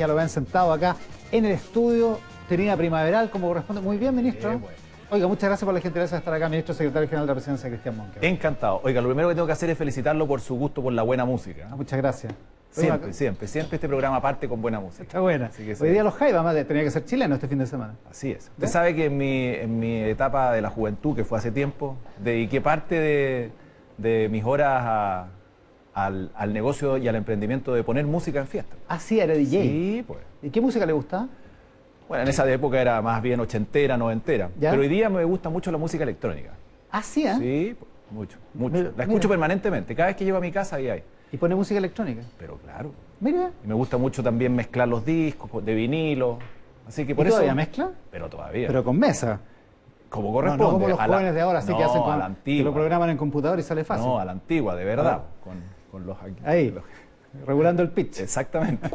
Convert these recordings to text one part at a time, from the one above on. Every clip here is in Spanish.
Ya lo ven sentado acá en el estudio, tenida primaveral, como corresponde. Muy bien, ministro. Bueno. Oiga, muchas gracias por la gentileza de estar acá, ministro secretario general de la Presidencia, Cristian Monque. Encantado. Oiga, lo primero que tengo que hacer es felicitarlo por su gusto por la buena música. Muchas gracias. Siempre este programa parte con buena música. Está buena. Así que Hoy día los Jaivas, además tenía que ser chileno este fin de semana. Así es. Usted sabe que en mi etapa de la juventud, que fue hace tiempo, dediqué parte de mis horas al negocio y al emprendimiento de poner música en fiesta. Ah, sí, era DJ. Sí, pues. ¿Y qué música le gustaba? Bueno, en esa época era más bien ochentera, noventera. ¿Ya? Pero hoy día me gusta mucho la música electrónica. Ah, sí, ¿eh? Sí, pues, mucho. Mira, La escucho mira. permanentemente. Cada vez que llego a mi casa, ahí hay. ¿Y pone música electrónica? Pero claro. Mira. Y me gusta mucho también mezclar los discos de vinilo. Así que por ¿Y eso. todavía mezcla? Pero todavía. Pero con mesa. Como No, corresponde. no como los jóvenes de ahora, así que hacen a la que lo antigua. programan en computador y sale fácil. No, a la antigua, de verdad. Con los Ahí, los- regulando el pitch. Exactamente.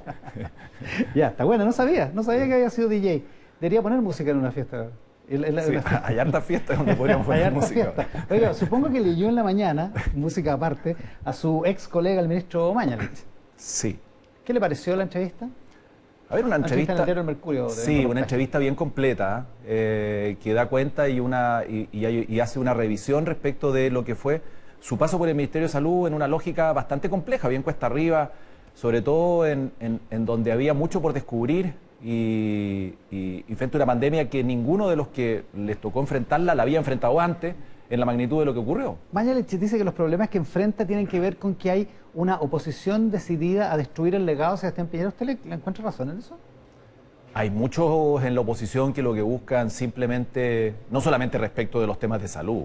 Ya, está bueno, no sabía que había sido DJ. Debería poner música en una fiesta. Sí, hay hartas fiestas donde podríamos Hay poner harta música. fiesta. Oiga, supongo que leyó en la mañana, música aparte, a su ex colega, el ministro Mañalich. Sí. ¿Qué le pareció la entrevista? A ver, una En entrevista. el diario El Mercurio. Sí, una entrevista bien completa, que da cuenta y hace una revisión respecto de lo que fue su paso por el Ministerio de Salud en una lógica bastante compleja, bien cuesta arriba, sobre todo en donde había mucho por descubrir y frente a una pandemia que ninguno de los que les tocó enfrentarla la había enfrentado antes en la magnitud de lo que ocurrió. Mañalich dice que los problemas que enfrenta tienen que ver con que hay una oposición decidida a destruir el legado de Sebastián Piñera. ¿Usted le encuentra razón en eso? Hay muchos en la oposición que lo que buscan simplemente, no solamente respecto de los temas de salud,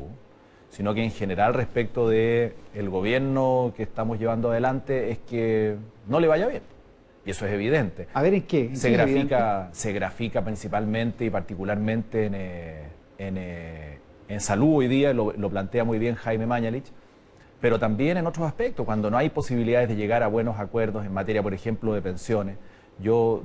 sino que en general respecto del gobierno que estamos llevando adelante, es que no le vaya bien. Y eso es evidente. A ver, ¿en qué? ¿En Se qué es evidente? grafica principalmente y particularmente en salud hoy día, lo plantea muy bien Jaime Mañalich, pero también en otros aspectos, cuando no hay posibilidades de llegar a buenos acuerdos en materia, por ejemplo, de pensiones. Yo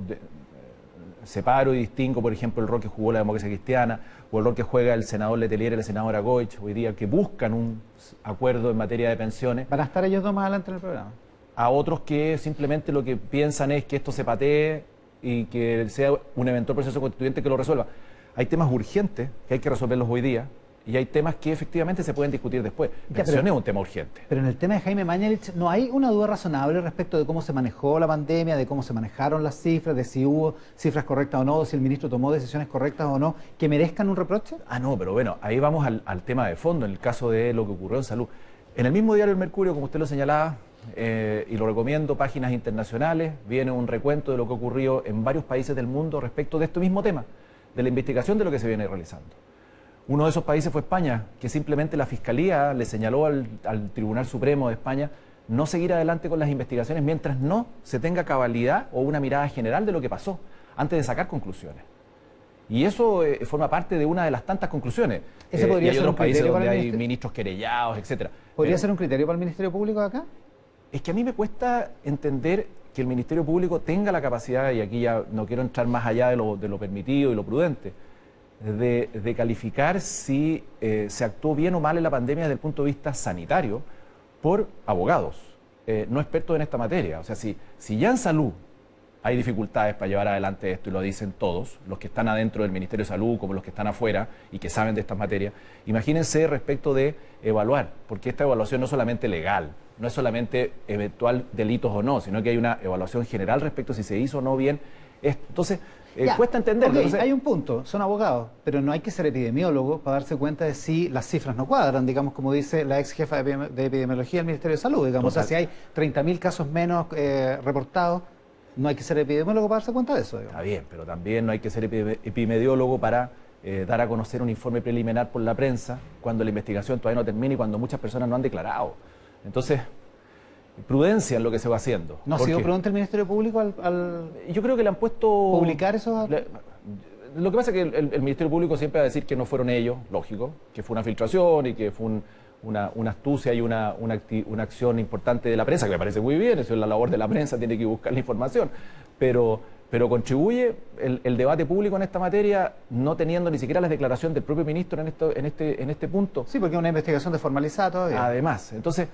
separo y distingo, por ejemplo, el rol que jugó la Democracia Cristiana o el rol que juega el senador Letelier y la senadora Goich hoy día, que buscan un acuerdo en materia de pensiones, Van a estar ellos dos más adelante en el programa. a otros que simplemente lo que piensan es que esto se patee y que sea un eventual proceso constituyente que lo resuelva. Hay temas urgentes que hay que resolverlos hoy día y hay temas que efectivamente se pueden discutir después. Pensiones es un tema urgente. Pero en el tema de Jaime Mañalich, ¿no hay una duda razonable respecto de cómo se manejó la pandemia, de cómo se manejaron las cifras, de si hubo cifras correctas o no, de si el ministro tomó decisiones correctas o no, que merezcan un reproche? Ah, no, pero bueno, ahí vamos al tema de fondo, en el caso de lo que ocurrió en salud. En el mismo diario El Mercurio, como usted lo señalaba, y lo recomiendo, páginas internacionales, viene un recuento de lo que ocurrió en varios países del mundo respecto de este mismo tema, de la investigación de lo que se viene realizando. Uno de esos países fue España, que simplemente la Fiscalía le señaló al Tribunal Supremo de España no seguir adelante con las investigaciones mientras no se tenga cabalidad o una mirada general de lo que pasó, antes de sacar conclusiones. Y eso forma parte de una de las tantas conclusiones. ¿Ese podría y hay ser otros un países criterio donde para el hay ministerio? ministros querellados, etcétera. ¿Podría Pero ser un criterio para el Ministerio Público de acá? es que a mí me cuesta entender que el Ministerio Público tenga la capacidad, y aquí ya no quiero entrar más allá de lo permitido y lo prudente, de calificar si se actuó bien o mal en la pandemia desde el punto de vista sanitario por abogados, no expertos en esta materia. O sea, si ya en salud hay dificultades para llevar adelante esto, y lo dicen todos, los que están adentro del Ministerio de Salud como los que están afuera y que saben de estas materias, imagínense respecto de evaluar, porque esta evaluación no es solamente legal, no es solamente eventual delitos o no, sino que hay una evaluación general respecto a si se hizo o no bien esto. Entonces, Ya, cuesta entenderlo. ok, Entonces, hay un punto, son abogados, pero no hay que ser epidemiólogo para darse cuenta de si las cifras no cuadran, digamos, como dice la ex jefa de epidemiología del Ministerio de Salud, digamos. Total. O sea, si hay 30.000 casos menos reportados, no hay que ser epidemiólogo para darse cuenta de eso, digamos. está bien, pero también no hay que ser epidemiólogo para dar a conocer un informe preliminar por la prensa cuando la investigación todavía no termina y cuando muchas personas no han declarado. Entonces, prudencia en lo que se va haciendo. ¿No ha sido prudente el Ministerio Público al Yo creo que le han puesto... publicar esos? Lo que pasa es que el Ministerio Público siempre va a decir que no fueron ellos, lógico, que fue una filtración y que fue una astucia y una acción importante de la prensa, que me parece muy bien, eso es la labor de la prensa, tiene que buscar la información, pero contribuye el debate público en esta materia, no teniendo ni siquiera la declaración del propio ministro en este punto. Sí, porque es una investigación desformalizada todavía. Además, entonces,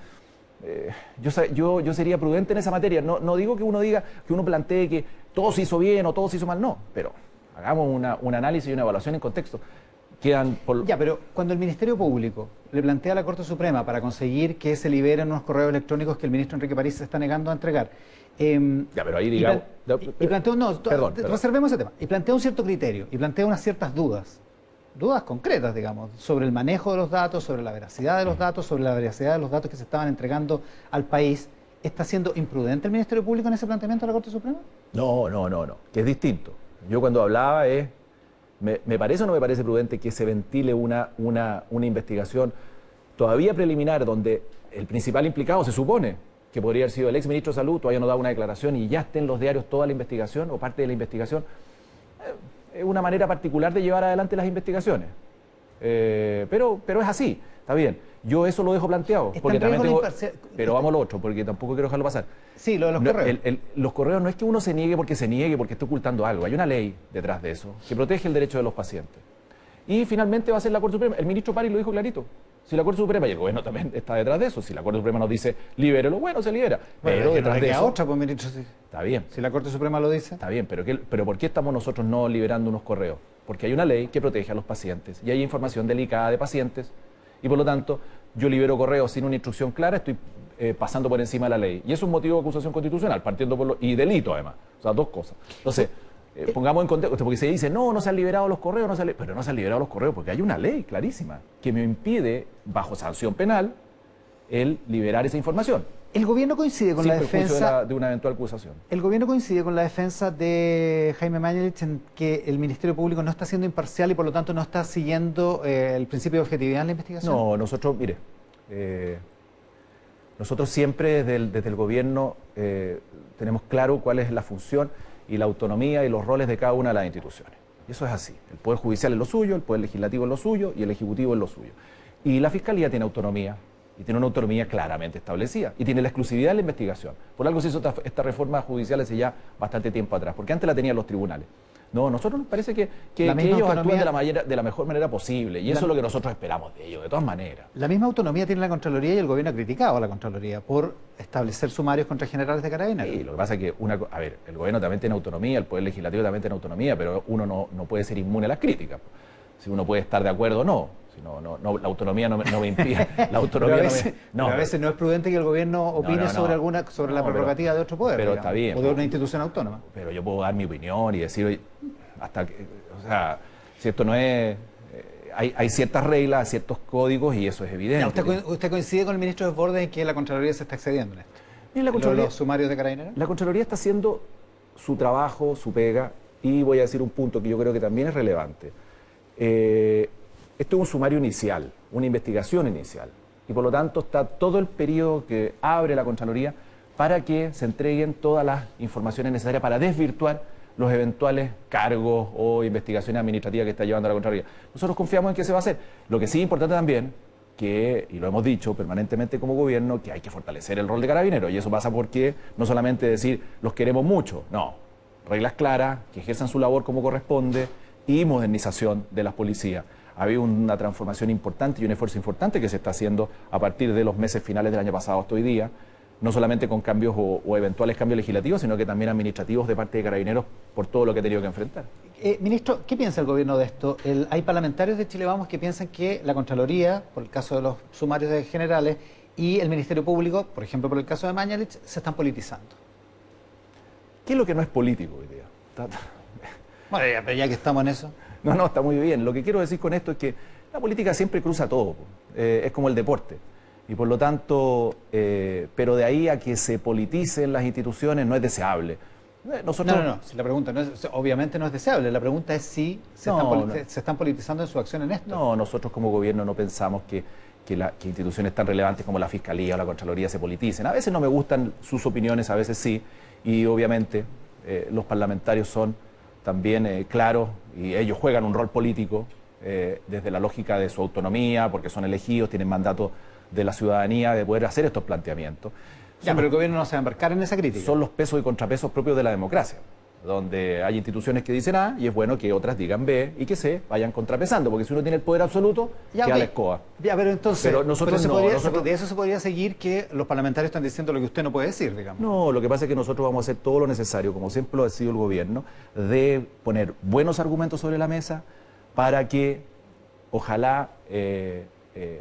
yo sería prudente en esa materia. No digo que uno diga, que uno plantee que todo se hizo bien o todo se hizo mal, no, pero hagamos un análisis y una evaluación en contexto. Ya, pero cuando el Ministerio Público le plantea a la Corte Suprema para conseguir que se liberen unos correos electrónicos que el ministro Enrique París se está negando a entregar. Ya, pero ahí digamos... Y plantea, perdón. Reservemos ese tema. Y plantea un cierto criterio, y plantea unas ciertas dudas concretas, digamos, sobre el manejo de los datos, sobre la veracidad de los datos, sobre la veracidad de los datos que se estaban entregando al país. ¿Está siendo imprudente el Ministerio Público en ese planteamiento de la Corte Suprema? No, que es distinto. Yo cuando hablaba ¿me parece o no me parece prudente que se ventile una investigación todavía preliminar donde el principal implicado se supone que podría haber sido el exministro de Salud, todavía no da una declaración y ya esté en los diarios toda la investigación o parte de la investigación? Es una manera particular de llevar adelante las investigaciones. Pero es así, está bien. Yo eso lo dejo planteado. Porque también pero vamos a lo otro, porque tampoco quiero dejarlo pasar. Sí, lo de los correos. Los correos no es que uno se niegue porque esté ocultando algo. Hay una ley detrás de eso que protege el derecho de los pacientes. Y finalmente va a ser la Corte Suprema. El ministro París lo dijo clarito. Si la Corte Suprema, y el gobierno también está detrás de eso, si la Corte Suprema nos dice libérelo, bueno, se libera. Bueno, pero detrás de eso... otra, pues, ministro, sí. Está bien. Si la Corte Suprema lo dice. Está bien, pero ¿por qué estamos nosotros no liberando unos correos? Porque hay una ley que protege a los pacientes y hay información delicada de pacientes y por lo tanto yo libero correos sin una instrucción clara, estoy pasando por encima de la ley. Y eso es un motivo de acusación constitucional, partiendo por y delito además. O sea, dos cosas. Entonces, pongamos en contexto, porque se dice, no se han liberado los correos, pero no se han liberado los correos porque hay una ley clarísima que me impide, bajo sanción penal, el liberar esa información. El gobierno coincide con la defensa de una eventual acusación. El gobierno coincide con la defensa de Jaime Mañalich en que el Ministerio Público no está siendo imparcial y por lo tanto no está siguiendo el principio de objetividad en la investigación. No, nosotros, mire, nosotros siempre desde el gobierno tenemos claro cuál es la función y la autonomía y los roles de cada una de las instituciones. Y eso es así. El Poder Judicial es lo suyo, el Poder Legislativo es lo suyo y el Ejecutivo es lo suyo. Y la Fiscalía tiene autonomía. Y tiene una autonomía claramente establecida. Y tiene la exclusividad de la investigación. Por algo se hizo esta reforma judicial hace ya bastante tiempo atrás. Porque antes la tenían los tribunales. No, nosotros nos parece que ellos actúan de la mejor manera posible. Y eso es lo que nosotros esperamos de ellos, de todas maneras. La misma autonomía tiene la Contraloría y el gobierno ha criticado a la Contraloría por establecer sumarios contra generales de Carabineros. Sí, lo que pasa es que, el gobierno también tiene autonomía, el Poder Legislativo también tiene autonomía, pero uno no puede ser inmune a las críticas. Si uno puede estar de acuerdo o no. La autonomía no me impide. La autonomía pero a veces no es prudente que el gobierno opine sobre la prerrogativa de otro poder. Pero está bien. O de una institución autónoma. Pero yo puedo dar mi opinión y decir, oye, si esto no es... Hay ciertas reglas, ciertos códigos y eso es evidente. ¿Usted coincide con el ministro Desbordes en que la Contraloría se está excediendo en esto? ¿En los sumarios de Carabineros? La Contraloría está haciendo su trabajo, su pega, y voy a decir un punto que yo creo que también es relevante. Esto es un sumario inicial, una investigación inicial, y por lo tanto está todo el periodo que abre la Contraloría para que se entreguen todas las informaciones necesarias para desvirtuar los eventuales cargos o investigaciones administrativas que está llevando la Contraloría. Nosotros confiamos en que se va a hacer. Lo que sí es importante también, y lo hemos dicho permanentemente como gobierno, que hay que fortalecer el rol de Carabineros, y eso pasa porque no solamente decir los queremos mucho, no, reglas claras, que ejerzan su labor como corresponde y modernización de las policías. Ha habido una transformación importante y un esfuerzo importante que se está haciendo a partir de los meses finales del año pasado hasta hoy día, no solamente con cambios o eventuales cambios legislativos, sino que también administrativos de parte de Carabineros por todo lo que ha tenido que enfrentar. Ministro, ¿qué piensa el gobierno de esto? Hay parlamentarios de Chile Vamos que piensan que la Contraloría, por el caso de los sumarios de generales, y el Ministerio Público, por ejemplo por el caso de Mañalich, se están politizando. ¿Qué es lo que no es político hoy día? Bueno, pero ya que estamos en eso... No, está muy bien. Lo que quiero decir con esto es que la política siempre cruza todo, es como el deporte. Y por lo tanto, pero de ahí a que se politicen las instituciones no es deseable. No. Si la pregunta obviamente no es deseable. La pregunta es si se están politizando en su acción en esto. No, nosotros como gobierno no pensamos que instituciones tan relevantes como la Fiscalía o la Contraloría se politicen. A veces no me gustan sus opiniones, a veces sí. Y obviamente los parlamentarios son también claros y ellos juegan un rol político desde la lógica de su autonomía, porque son elegidos, tienen mandato de la ciudadanía de poder hacer estos planteamientos. Pero el gobierno no se va a embarcar en esa crítica. Son los pesos y contrapesos propios de la democracia. donde hay instituciones que dicen A y es bueno que otras digan B y que se vayan contrapesando, porque si uno tiene el poder absoluto, ya, queda okay. la escoba. Ya, pero entonces, pero nosotros de eso se podría seguir que los parlamentarios están diciendo lo que usted no puede decir, digamos. No, lo que pasa es que nosotros vamos a hacer todo lo necesario, como siempre lo ha sido el gobierno, de poner buenos argumentos sobre la mesa para que ojalá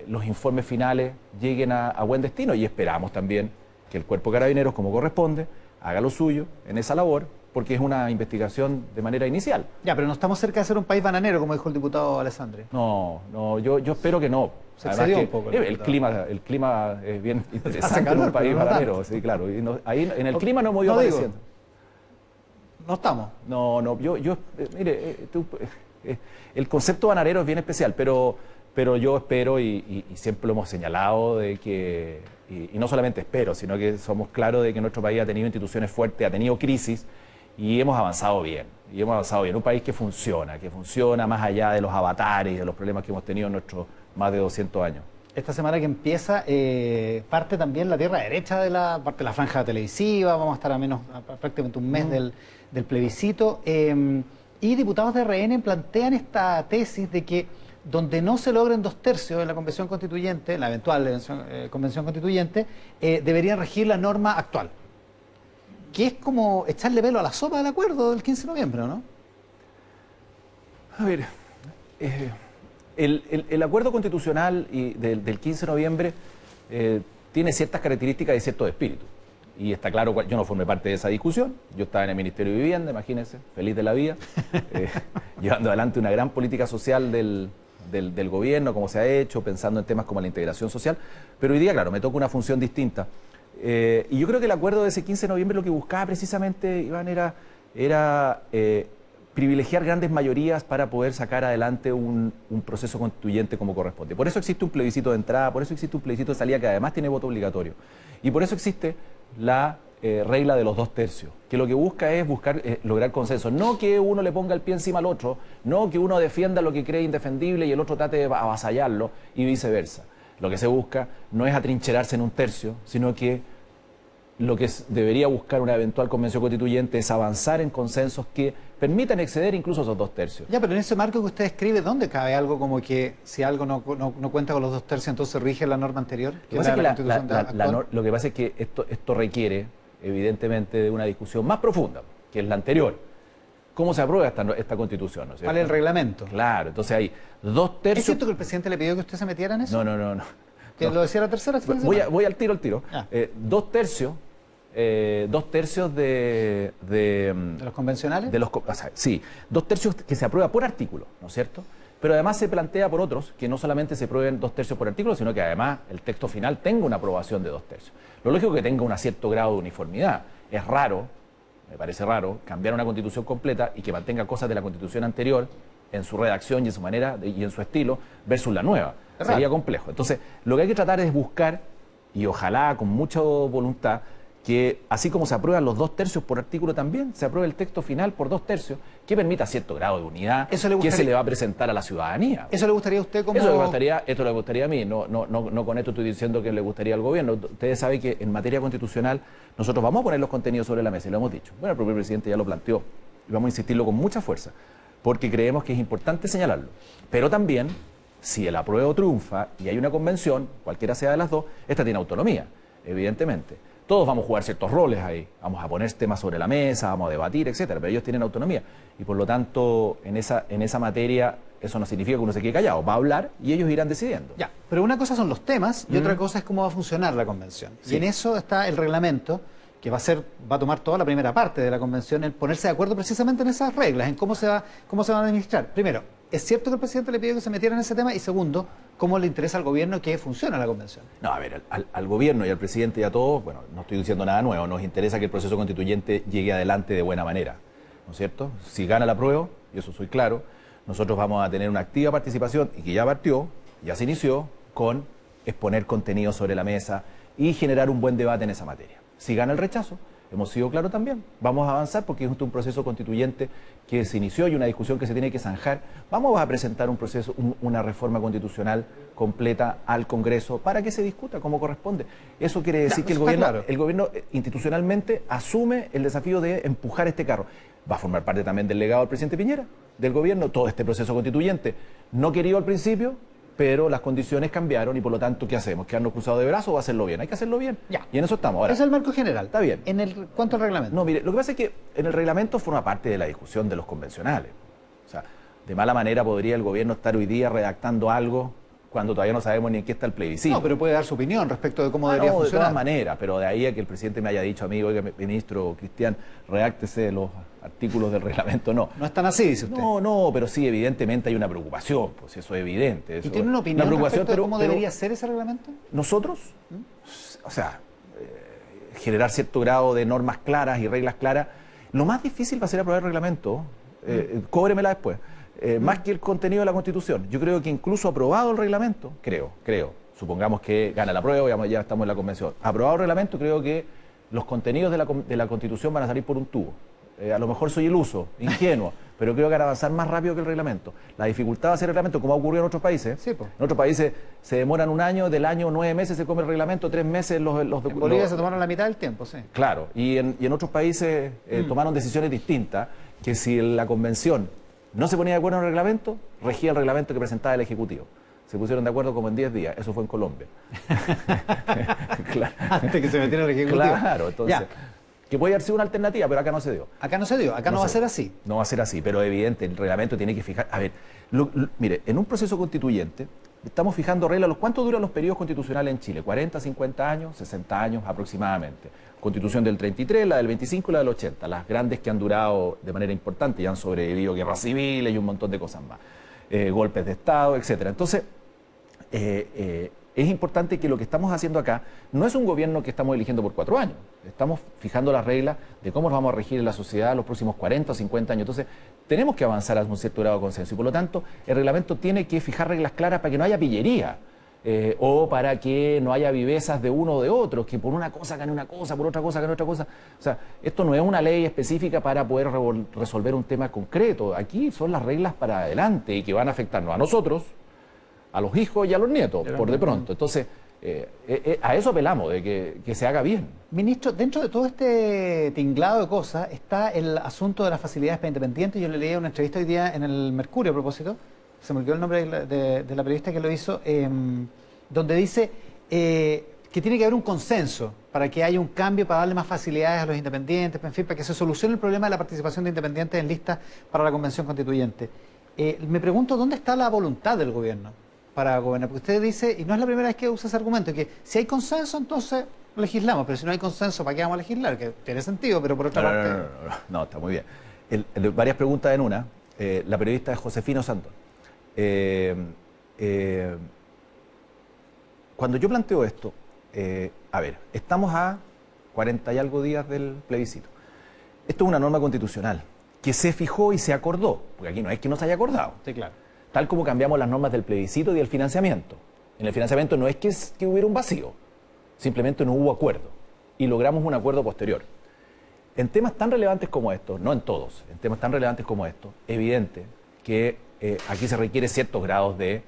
los informes finales lleguen a buen destino, y esperamos también que el Cuerpo de Carabineros, como corresponde, haga lo suyo en esa labor, porque es una investigación de manera inicial. Ya, pero no estamos cerca de ser un país bananero, como dijo el diputado Alessandri. No, yo espero que no. Se excedió un poco. El clima es bien interesante en un país bananero, sí, claro. Y ahí en el clima no hemos ido apareciendo. No estamos. Mire, el concepto bananero es bien especial, pero yo espero, y siempre lo hemos señalado, de que, y no solamente espero, sino que somos claros de que nuestro país ha tenido instituciones fuertes, ha tenido crisis, y hemos avanzado bien. Un país que funciona más allá de los avatares y de los problemas que hemos tenido en nuestros más de 200 años. Esta semana que empieza, parte también la tierra derecha de la franja televisiva, vamos a estar a prácticamente un mes del plebiscito, y diputados de RN plantean esta tesis de que donde no se logren 2/3 en la convención constituyente, la eventual convención constituyente, deberían regir la norma actual. Que es como echarle pelo a la sopa del acuerdo del 15 de noviembre, ¿no? A ver, el acuerdo constitucional del 15 de noviembre tiene ciertas características y cierto espíritu. Y está claro, yo no formé parte de esa discusión, yo estaba en el Ministerio de Vivienda, imagínense, feliz de la vida, llevando adelante una gran política social del gobierno, como se ha hecho, pensando en temas como la integración social, pero hoy día, claro, me toca una función distinta. Y yo creo que el acuerdo de ese 15 de noviembre lo que buscaba precisamente, Iván, era privilegiar grandes mayorías para poder sacar adelante un proceso constituyente como corresponde. Por eso existe un plebiscito de entrada, por eso existe un plebiscito de salida que además tiene voto obligatorio. Y por eso existe la regla de los 2/3, que lo que busca es lograr consenso. No que uno le ponga el pie encima al otro, no que uno defienda lo que cree indefendible y el otro trate de avasallarlo y viceversa. Lo que se busca no es atrincherarse en un tercio, sino que lo que debería buscar una eventual convención constituyente es avanzar en consensos que permitan exceder incluso esos 2/3. Ya, pero en ese marco que usted escribe, ¿dónde cabe algo como que si algo no cuenta con los 2/3, entonces rige la norma anterior? Lo que pasa es que esto requiere, evidentemente, de una discusión más profunda, que es la anterior. ¿Cómo se aprueba esta constitución? ¿No es cierto? ¿Cuál es el reglamento? Claro, entonces hay 2/3. ¿Es cierto que el presidente le pidió que usted se metiera en eso? No. ¿Que lo decía la tercera? Voy al tiro. 2/3 de los convencionales. Sí, 2/3 que se aprueba por artículo, ¿no es cierto? Pero además se plantea por otros que no solamente se aprueben 2/3 por artículo, sino que además el texto final tenga una aprobación de 2/3. Lo lógico es que tenga un cierto grado de uniformidad. Es raro, me parece raro, cambiar una constitución completa y que mantenga cosas de la constitución anterior en su redacción y en su manera y en su estilo versus la nueva. Sería complejo. Entonces, lo que hay que tratar es buscar, y ojalá con mucha voluntad, que así como se aprueban los 2/3 por artículo, también se apruebe el texto final por 2/3, que permita cierto grado de unidad que se le va a presentar a la ciudadanía. ¿Eso le gustaría a usted como...? Esto le gustaría a mí, no con esto estoy diciendo que le gustaría al gobierno. Ustedes saben que en materia constitucional nosotros vamos a poner los contenidos sobre la mesa, y lo hemos dicho. Bueno, el propio presidente ya lo planteó, y vamos a insistirlo con mucha fuerza, porque creemos que es importante señalarlo. Pero también, si el apruebo triunfa y hay una convención, cualquiera sea de las dos, esta tiene autonomía, evidentemente. Todos vamos a jugar ciertos roles ahí, vamos a poner temas sobre la mesa, vamos a debatir, etcétera, pero ellos tienen autonomía y por lo tanto en esa materia eso no significa que uno se quede callado, va a hablar y ellos irán decidiendo. Ya, pero una cosa son los temas y otra cosa es cómo va a funcionar la convención. Sí. Y en eso está el reglamento, que va a tomar toda la primera parte de la convención, en ponerse de acuerdo precisamente en esas reglas, en cómo se van a administrar. Primero, ¿es cierto que el presidente le pidió que se metiera en ese tema? Y segundo, ¿cómo le interesa al gobierno que funcione la convención? No, a ver, al gobierno y al presidente y a todos, bueno, no estoy diciendo nada nuevo, nos interesa que el proceso constituyente llegue adelante de buena manera, ¿no es cierto? Si gana la apruebo, y eso soy claro, nosotros vamos a tener una activa participación, y que ya partió, ya se inició, con exponer contenido sobre la mesa y generar un buen debate en esa materia. Si gana el rechazo, hemos sido claros también, vamos a avanzar porque es un proceso constituyente que se inició y una discusión que se tiene que zanjar. Vamos a presentar una reforma constitucional completa al Congreso para que se discuta como corresponde. Eso quiere decir que el gobierno institucionalmente asume el desafío de empujar este carro. va a formar parte también del legado del presidente Piñera, del gobierno, todo este proceso constituyente. No querido al principio, pero las condiciones cambiaron y por lo tanto, ¿qué hacemos? ¿Quedarnos cruzados de brazos o hacerlo bien? Hay que hacerlo bien. Ya. Y en eso estamos. Ahora, ese es el marco general. Está bien. ¿Cuánto al reglamento? No, mire, lo que pasa es que en el reglamento forma parte de la discusión de los convencionales. O sea, de mala manera podría el gobierno estar hoy día redactando algo cuando todavía no sabemos ni en qué está el plebiscito. No, pero puede dar su opinión respecto de cómo debería no, funcionar. De todas maneras, pero de ahí a que el presidente me haya dicho a mí, oiga, ministro Cristian, redáctese los artículos del reglamento, no. No es tan así, dice usted. No, pero sí, evidentemente hay una preocupación, pues eso es evidente. Eso ¿Y tiene una opinión respecto de cómo debería ser ese reglamento? Nosotros, o sea, generar cierto grado de normas claras y reglas claras, lo más difícil va a ser aprobar el reglamento, cóbremela después. Más que el contenido de la Constitución. Yo creo que incluso aprobado el reglamento, creo, supongamos que gana la prueba, ya estamos en la convención, aprobado el reglamento, creo que los contenidos de la Constitución van a salir por un tubo. A lo mejor soy iluso, ingenuo, pero creo que van a avanzar más rápido que el reglamento. La dificultad va a ser el reglamento, como ha ocurrido en otros países. Sí, pues. En otros países se demoran un año, del año 9 meses se come el reglamento, 3 meses En Bolivia se tomaron la mitad del tiempo, sí. Claro, y en otros países tomaron decisiones distintas, que si la convención no se ponía de acuerdo en el reglamento, regía el reglamento que presentaba el Ejecutivo. Se pusieron de acuerdo como en 10 días. Eso fue en Colombia. Claro. Antes que se metiera el Ejecutivo. Claro, entonces... Ya. Que puede haber sido una alternativa, pero acá no se dio. Acá no se dio, acá no va a ser así. No va a ser así, pero evidente, el reglamento tiene que fijar... A ver, mire, en un proceso constituyente estamos fijando reglas. ¿Cuánto duran los periodos constitucionales en Chile? ¿40, 50 años, 60 años aproximadamente? Constitución del 33, la del 25 y la del 80. Las grandes que han durado de manera importante y han sobrevivido guerras civiles y un montón de cosas más. Golpes de Estado, etcétera. Entonces, es importante que lo que estamos haciendo acá no es un gobierno que estamos eligiendo por 4 años. Estamos fijando las reglas de cómo nos vamos a regir en la sociedad los próximos 40 o 50 años. Entonces, tenemos que avanzar a un cierto grado de consenso. Y por lo tanto, el reglamento tiene que fijar reglas claras para que no haya pillería. O para que no haya vivezas de uno o de otro, que por una cosa gane una cosa, por otra cosa gane otra cosa. O sea, esto no es una ley específica para poder resolver un tema concreto. Aquí son las reglas para adelante y que van a afectarnos a nosotros, a los hijos y a los nietos, por de pronto. Entonces, a eso apelamos, de que se haga bien. Ministro, dentro de todo este tinglado de cosas está el asunto de las facilidades para independientes. Yo le leí una entrevista hoy día en el Mercurio a propósito, se me olvidó el nombre de la periodista que lo hizo, donde dice que tiene que haber un consenso para que haya un cambio, para darle más facilidades a los independientes, en fin, para que se solucione el problema de la participación de independientes en listas para la Convención Constituyente. Me pregunto, ¿dónde está la voluntad del gobierno para gobernar? Porque usted dice, y no es la primera vez que usa ese argumento, que si hay consenso, entonces legislamos, pero si no hay consenso, ¿para qué vamos a legislar? Que tiene sentido, pero por otra parte... No, está muy bien. Varias preguntas en una. La periodista es Josefina Santos. Cuando yo planteo esto, a ver, estamos a 40 y algo días del plebiscito. Esto es una norma constitucional que se fijó y se acordó, porque aquí no es que no se haya acordado. Sí, claro. Tal como cambiamos las normas del plebiscito y del financiamiento. En el financiamiento no es que hubiera un vacío, simplemente no hubo acuerdo y logramos un acuerdo posterior. En temas tan relevantes como estos, no en todos, en temas tan relevantes como estos, evidente que aquí se requiere ciertos grados de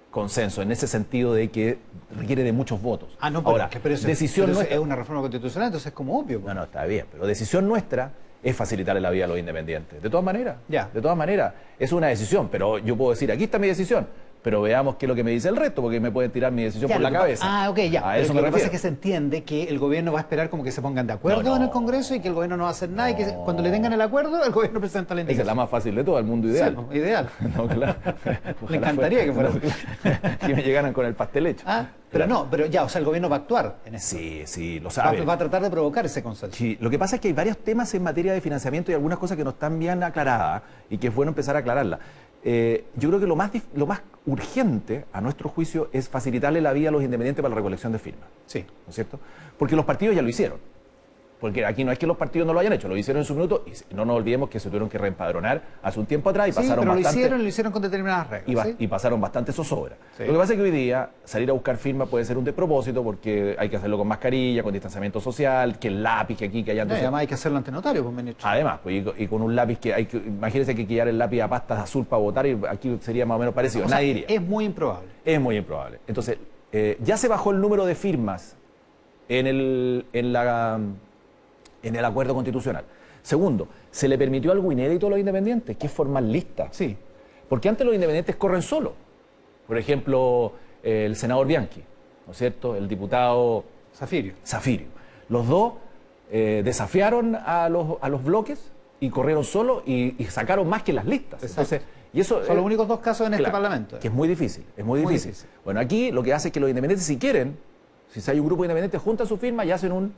consenso, en ese sentido de que requiere de muchos votos. No, pero, ahora, pero eso, decisión pero eso nuestra... es una reforma constitucional, entonces es como obvio. No, está bien, pero decisión nuestra es facilitarle la vida a los independientes. De todas maneras, ya. De todas maneras, es una decisión, pero yo puedo decir, aquí está mi decisión, pero veamos qué es lo que me dice el resto, porque me pueden tirar mi decisión por la cabeza. Ok, ya. A eso me lo que pasa refiero. es que se entiende que el gobierno va a esperar como que se pongan de acuerdo en el Congreso y que el gobierno no va a hacer nada y que cuando le tengan el acuerdo, el gobierno presenta la indicación. Esa es la más fácil de todo, el mundo ideal. Sí, ideal. No, claro. Me encantaría que fuera así. Que me llegaran con el pastel hecho. Pero no, pero ya, o sea, el gobierno va a actuar en eso. Sí, lo sabe. Va a tratar de provocar ese consenso. Sí, lo que pasa es que hay varios temas en materia de financiamiento y algunas cosas que no están bien aclaradas y que es bueno empezar a aclararlas. Yo creo que lo más urgente, a nuestro juicio, es facilitarle la vida a los independientes para la recolección de firmas. Sí. ¿No es cierto? Porque los partidos ya lo hicieron. Porque aquí no es que los partidos no lo hayan hecho, lo hicieron en su minuto y no nos olvidemos que se tuvieron que reempadronar hace un tiempo atrás y pasaron pero bastante... lo hicieron con determinadas reglas. Y pasaron bastante zozobra. Sí. Lo que pasa es que hoy día salir a buscar firmas puede ser un despropósito porque hay que hacerlo con mascarilla, con distanciamiento social, que el lápiz que aquí, que allá... Entonces... además hay que hacerlo ante notario, pues, ministro. Además, pues, y con un lápiz que hay que... Imagínense que llevar el lápiz a pastas azul para votar y aquí sería más o menos parecido. Nadie diría. Es muy improbable. Es muy improbable. Entonces, ya se bajó el número de firmas en el acuerdo constitucional. Segundo, se le permitió algo inédito a los independientes, que es formar listas. Sí. Porque antes los independientes corren solos. Por ejemplo, el senador Bianchi, ¿no es cierto? El diputado Zafirio. Los dos desafiaron a los bloques y corrieron solos y sacaron más que las listas. Entonces, y eso son los únicos dos casos en este Parlamento. Que es muy difícil, difícil. Bueno, aquí lo que hace es que los independientes, si quieren, si hay un grupo de independientes, juntan su firma y hacen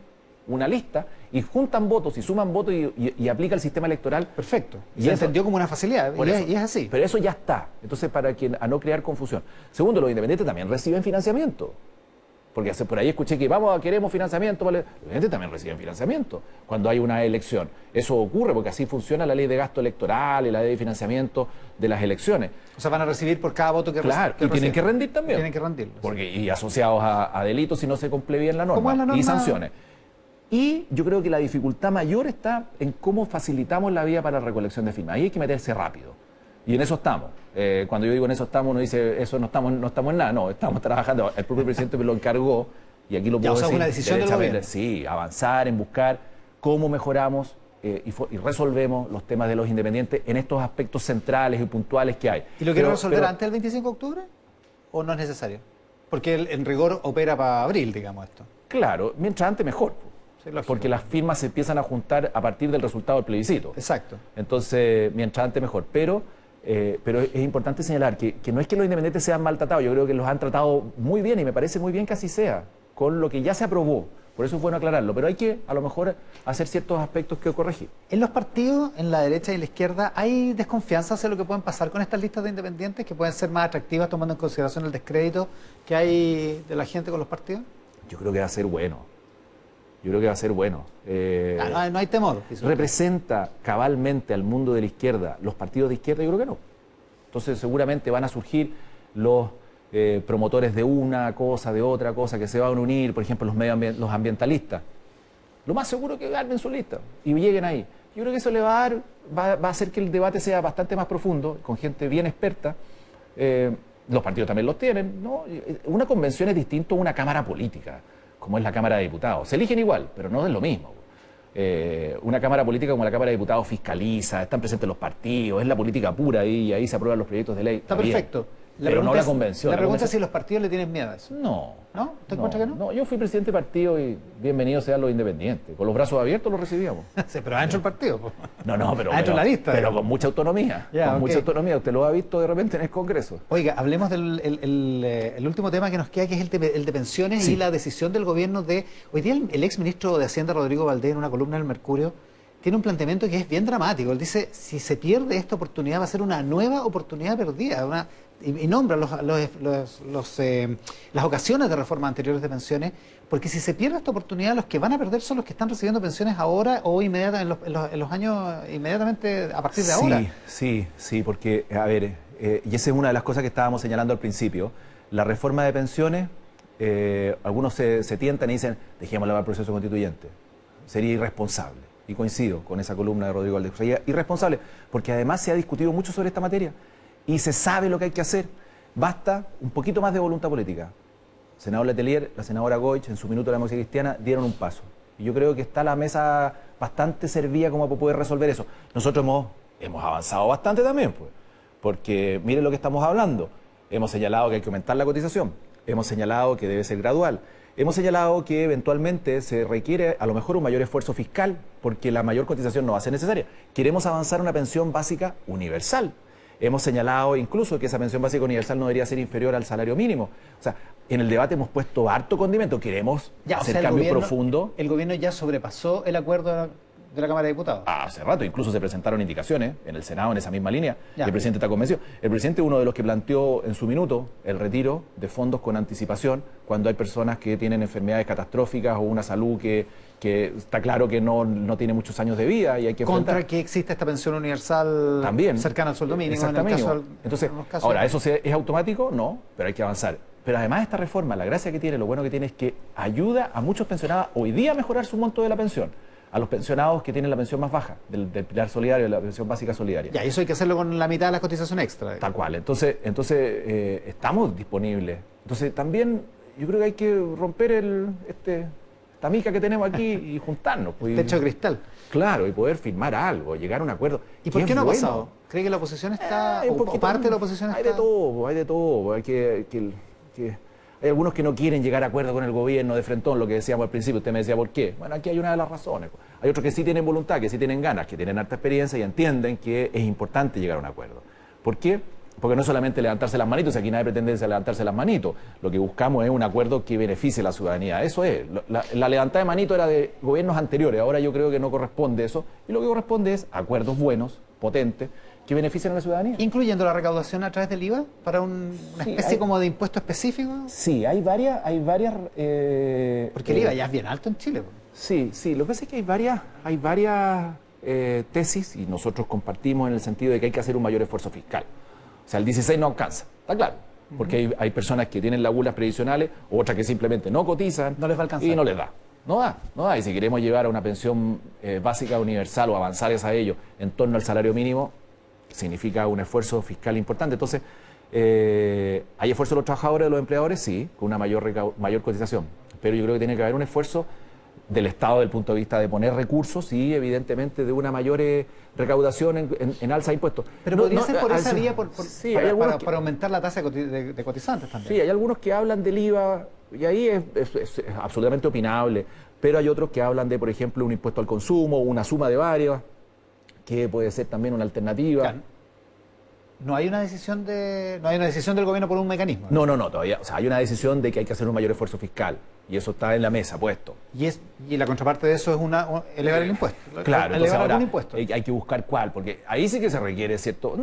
una lista y juntan votos y suman votos y aplica el sistema electoral. Perfecto. Y se entendió como una facilidad y es así. Pero eso ya está. Entonces, a no crear confusión. Segundo, los independientes también reciben financiamiento. Porque por ahí escuché que queremos financiamiento. ¿Vale? Los independientes también reciben financiamiento cuando hay una elección. Eso ocurre porque así funciona la ley de gasto electoral y la ley de financiamiento de las elecciones. O sea, van a recibir por cada voto que reciben. Claro, y tienen que rendir también. Tienen que rendirlo. Y asociados a delitos si no se cumple bien la norma. Y sanciones. Y yo creo que la dificultad mayor está en cómo facilitamos la vía para la recolección de firmas. Ahí hay que meterse rápido. Y en eso estamos. Cuando yo digo en eso estamos, uno dice, eso no estamos en nada. No, estamos trabajando. El propio presidente me lo encargó, y aquí lo puedo decir. Una decisión del gobierno. Sí, avanzar en buscar cómo mejoramos y resolvemos los temas de los independientes en estos aspectos centrales y puntuales que hay. ¿Y lo quiere resolver antes del 25 de octubre? ¿O no es necesario? Porque en rigor opera para abril, digamos esto. Claro, mientras antes mejor. Sí, porque las firmas se empiezan a juntar a partir del resultado del plebiscito. Exacto. Entonces, mientras antes mejor. Pero es importante señalar que no es que los independientes sean maltratados. Yo creo que los han tratado muy bien y me parece muy bien que así sea, con lo que ya se aprobó. Por eso es bueno aclararlo. Pero hay que, a lo mejor, hacer ciertos aspectos que corregir. En los partidos, en la derecha y en la izquierda, ¿hay desconfianza hacia lo que pueden pasar con estas listas de independientes que pueden ser más atractivas tomando en consideración el descrédito que hay de la gente con los partidos? Yo creo que va a ser bueno. No hay temor. ¿Representa cabalmente al mundo de la izquierda, los partidos de izquierda? Yo creo que no. Entonces seguramente van a surgir los promotores de una cosa, de otra cosa, que se van a unir, por ejemplo, los ambientalistas. Lo más seguro es que ganen su lista y lleguen ahí. Yo creo que eso le va a hacer que el debate sea bastante más profundo, con gente bien experta. Los partidos también los tienen, ¿no? Una convención es distinto a una cámara política, como es la Cámara de Diputados. Se eligen igual, pero no es lo mismo. Una Cámara política como la Cámara de Diputados fiscaliza, están presentes los partidos, es la política pura y ahí se aprueban los proyectos de ley. Está perfecto. Pero no la convención. La pregunta es si los partidos le tienen miedo a eso. No. ¿No? ¿Te encuentras que no? No, yo fui presidente de partido y bienvenidos sean los independientes. Con los brazos abiertos los recibíamos. Sí, pero adentro del partido. No, pero adentro de la lista. Pero con mucha autonomía. Mucha autonomía. Usted lo ha visto de repente en el Congreso. Oiga, hablemos del el último tema que nos queda, que es el de pensiones y la decisión del gobierno de... Hoy día el ex ministro de Hacienda, Rodrigo Valdés, en una columna del Mercurio, tiene un planteamiento que es bien dramático. Él dice, si se pierde esta oportunidad va a ser una nueva oportunidad perdida. Y nombra las ocasiones de reformas anteriores de pensiones, porque si se pierde esta oportunidad, los que van a perder son los que están recibiendo pensiones ahora o en los años inmediatamente a partir de ahora. Sí, porque, a ver, y esa es una de las cosas que estábamos señalando al principio. La reforma de pensiones, algunos se tientan y dicen, dejémosla al proceso constituyente. Sería irresponsable. Y coincido con esa columna de Rodrigo Valdés. Sería irresponsable, porque además se ha discutido mucho sobre esta materia. Y se sabe lo que hay que hacer. Basta un poquito más de voluntad política. El senador Letelier, la senadora Goich, en su minuto de la democracia cristiana, dieron un paso. Y yo creo que está la mesa bastante servida como para poder resolver eso. Nosotros hemos avanzado bastante también, pues, porque miren lo que estamos hablando. Hemos señalado que hay que aumentar la cotización. Hemos señalado que debe ser gradual. Hemos señalado que eventualmente se requiere a lo mejor un mayor esfuerzo fiscal, porque la mayor cotización no va a ser necesaria. Queremos avanzar una pensión básica universal. Hemos señalado incluso que esa pensión básica universal no debería ser inferior al salario mínimo. O sea, en el debate hemos puesto harto condimento. Queremos hacer cambio profundo. El gobierno ya sobrepasó el acuerdo de la Cámara de Diputados. Hace rato, incluso se presentaron indicaciones en el Senado en esa misma línea. Y el presidente está convencido. El presidente es uno de los que planteó en su minuto el retiro de fondos con anticipación cuando hay personas que tienen enfermedades catastróficas o una salud que está claro que no tiene muchos años de vida y hay que contra que existe esta pensión universal también cercana al sueldo mínimo. Exactamente. Entonces, ahora, ¿eso es automático? No, pero hay que avanzar. Pero además esta reforma, la gracia que tiene, lo bueno que tiene es que ayuda a muchos pensionados hoy día a mejorar su monto de la pensión. A los pensionados que tienen la pensión más baja, del pilar solidario, de la pensión básica solidaria. Ya, eso hay que hacerlo con la mitad de la cotización extra. Tal cual. Entonces estamos disponibles. Entonces también yo creo que hay que romper esta mica que tenemos aquí y juntarnos. Pues, Techo de cristal. Claro, y poder firmar algo, llegar a un acuerdo. ¿Y por qué no ha pasado? ¿Cree que la oposición está, o parte de la oposición está? Hay de todo, hay de todo. Hay algunos que no quieren llegar a acuerdo con el gobierno de frentón, lo que decíamos al principio. Usted me decía, ¿por qué? Bueno, aquí hay una de las razones. Hay otros que sí tienen voluntad, que sí tienen ganas, que tienen harta experiencia y entienden que es importante llegar a un acuerdo. ¿Por qué? Porque no es solamente levantarse las manitos, aquí nadie pretende levantarse las manitos. Lo que buscamos es un acuerdo que beneficie a la ciudadanía. Eso es. La levantada de manito era de gobiernos anteriores, ahora yo creo que no corresponde eso. Y lo que corresponde es acuerdos buenos, potentes, que beneficien a la ciudadanía. ¿Incluyendo la recaudación a través del IVA para una especie como de impuesto específico? Sí, hay varias... Porque el IVA ya es bien alto en Chile. Sí, lo que pasa es que hay varias tesis, y nosotros compartimos en el sentido de que hay que hacer un mayor esfuerzo fiscal. O sea, el 16 no alcanza, está claro. Porque hay personas que tienen lagunas previsionales, otras que simplemente no cotizan. No les va a alcanzar. Y no les da. No da. Y si queremos llevar a una pensión básica universal o avanzar a ello en torno al salario mínimo, significa un esfuerzo fiscal importante. Entonces, ¿hay esfuerzo de los trabajadores, de los empleadores? Sí, con una mayor cotización. Pero yo creo que tiene que haber un esfuerzo del Estado desde el punto de vista de poner recursos y evidentemente de una mayor recaudación en alza de impuestos. Pero podría ser por esa vía sí, para aumentar la tasa de cotizantes también. Sí, hay algunos que hablan del IVA y ahí es absolutamente opinable, pero hay otros que hablan de, por ejemplo, un impuesto al consumo, una suma de varios, que puede ser también una alternativa. Claro. No hay una decisión del gobierno por un mecanismo. No, todavía. O sea, hay una decisión de que hay que hacer un mayor esfuerzo fiscal. Y eso está en la mesa puesto. Y la contraparte de eso es elevar el impuesto. Claro, elevar ahora algún impuesto. hay que buscar cuál, porque ahí sí que se requiere cierto...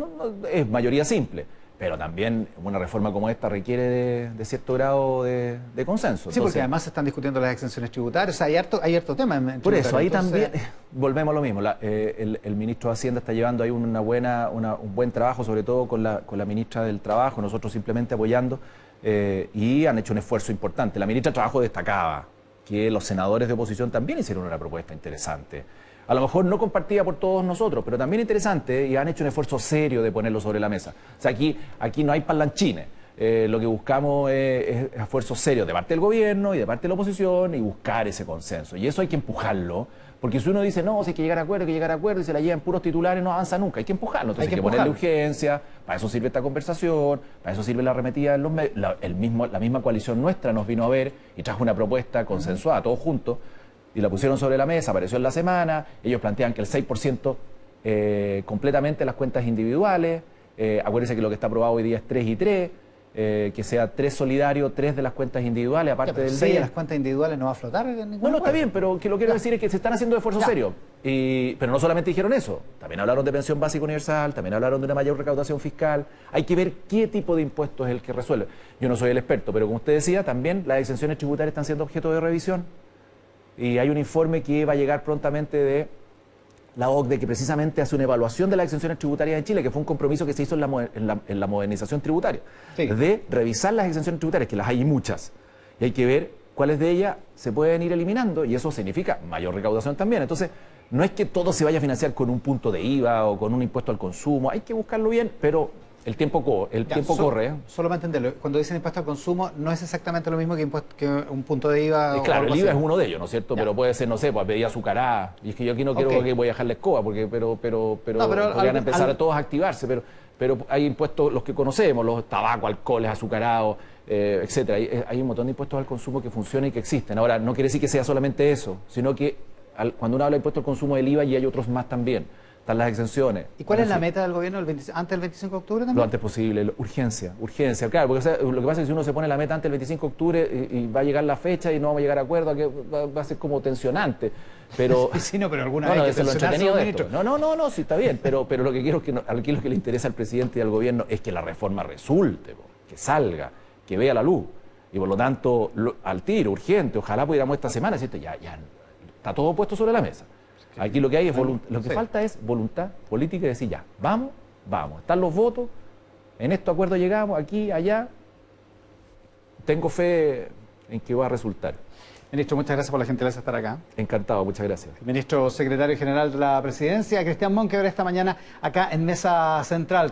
es mayoría simple, pero también una reforma como esta requiere de cierto grado de consenso. Sí, porque además se están discutiendo las exenciones tributarias. O sea, hay harto tema en por eso, ahí también volvemos a lo mismo. El ministro de Hacienda está llevando ahí un buen trabajo, sobre todo con la ministra del Trabajo, nosotros simplemente apoyando, y han hecho un esfuerzo importante. La ministra del Trabajo destacaba que los senadores de oposición también hicieron una propuesta interesante. A lo mejor no compartida por todos nosotros, pero también interesante, y han hecho un esfuerzo serio de ponerlo sobre la mesa. O sea, aquí no hay parlanchines. Lo que buscamos es esfuerzos serios de parte del gobierno y de parte de la oposición y buscar ese consenso. Y eso hay que empujarlo, porque si uno dice, no, si hay que llegar a acuerdo, y se la llevan puros titulares, no avanza nunca. Hay que empujarlo. Entonces hay que ponerle urgencia, para eso sirve esta conversación, para eso sirve la arremetida en los medios. La misma coalición nuestra nos vino a ver y trajo una propuesta consensuada, todos juntos, y la pusieron sobre la mesa, apareció en la semana. Ellos plantean que el 6% completamente las cuentas individuales. Acuérdense que lo que está aprobado hoy día es 3 y 3. Que sea 3 solidario, 3 de las cuentas individuales, aparte del 6 de las cuentas individuales no va a flotar en ningún No, está bien, pero que lo que quiero decir es que se están haciendo esfuerzos serios. Pero no solamente dijeron eso, también hablaron de pensión básica universal, también hablaron de una mayor recaudación fiscal. Hay que ver qué tipo de impuesto es el que resuelve. Yo no soy el experto, pero como usted decía, también las exenciones tributarias están siendo objeto de revisión. Y hay un informe que va a llegar prontamente de la OCDE, que precisamente hace una evaluación de las exenciones tributarias en Chile, que fue un compromiso que se hizo en la modernización tributaria, de revisar las exenciones tributarias, que las hay muchas, y hay que ver cuáles de ellas se pueden ir eliminando, y eso significa mayor recaudación también. Entonces, no es que todo se vaya a financiar con un punto de IVA o con un impuesto al consumo, hay que buscarlo bien, pero el tiempo corre. Solo para entenderlo, cuando dicen impuesto al consumo, no es exactamente lo mismo que un punto de IVA. Claro, el IVA es uno de ellos, ¿no es cierto? Pero puede ser, no sé, pues pedir azucarada. Y es que yo aquí no quiero que voy a dejar la escoba, porque podrían empezar a todos a activarse. Pero hay impuestos, los que conocemos, los tabaco, alcoholes, azucarados, etcétera. Hay un montón de impuestos al consumo que funcionan y que existen. Ahora, no quiere decir que sea solamente eso, sino que cuando uno habla de impuesto al consumo del IVA, y hay otros más también. Están las exenciones. ¿Y cuál es la meta del gobierno antes del 25 de octubre también? Lo antes posible, urgencia, claro, porque lo que pasa es que si uno se pone la meta antes del 25 de octubre y va a llegar la fecha y no vamos a llegar a acuerdo, va a ser como tensionante. Pero sí, no, pero alguna vez hay que lo entretenido de esto. No, sí está bien, pero lo que quiero es que aquí lo que le interesa al presidente y al gobierno es que la reforma resulte, que salga, que vea la luz. Y por lo tanto, al tiro, urgente, ojalá pudiéramos esta semana decirte, ya está todo puesto sobre la mesa. Aquí lo que hay es lo que falta es voluntad política y decir ya, vamos, están los votos, en estos acuerdos llegamos, aquí, allá, tengo fe en que va a resultar. Ministro, muchas gracias por la gentileza de estar acá. Encantado, muchas gracias. Ministro secretario general de la Presidencia, Cristian Monkeberg, esta mañana acá en Mesa Central.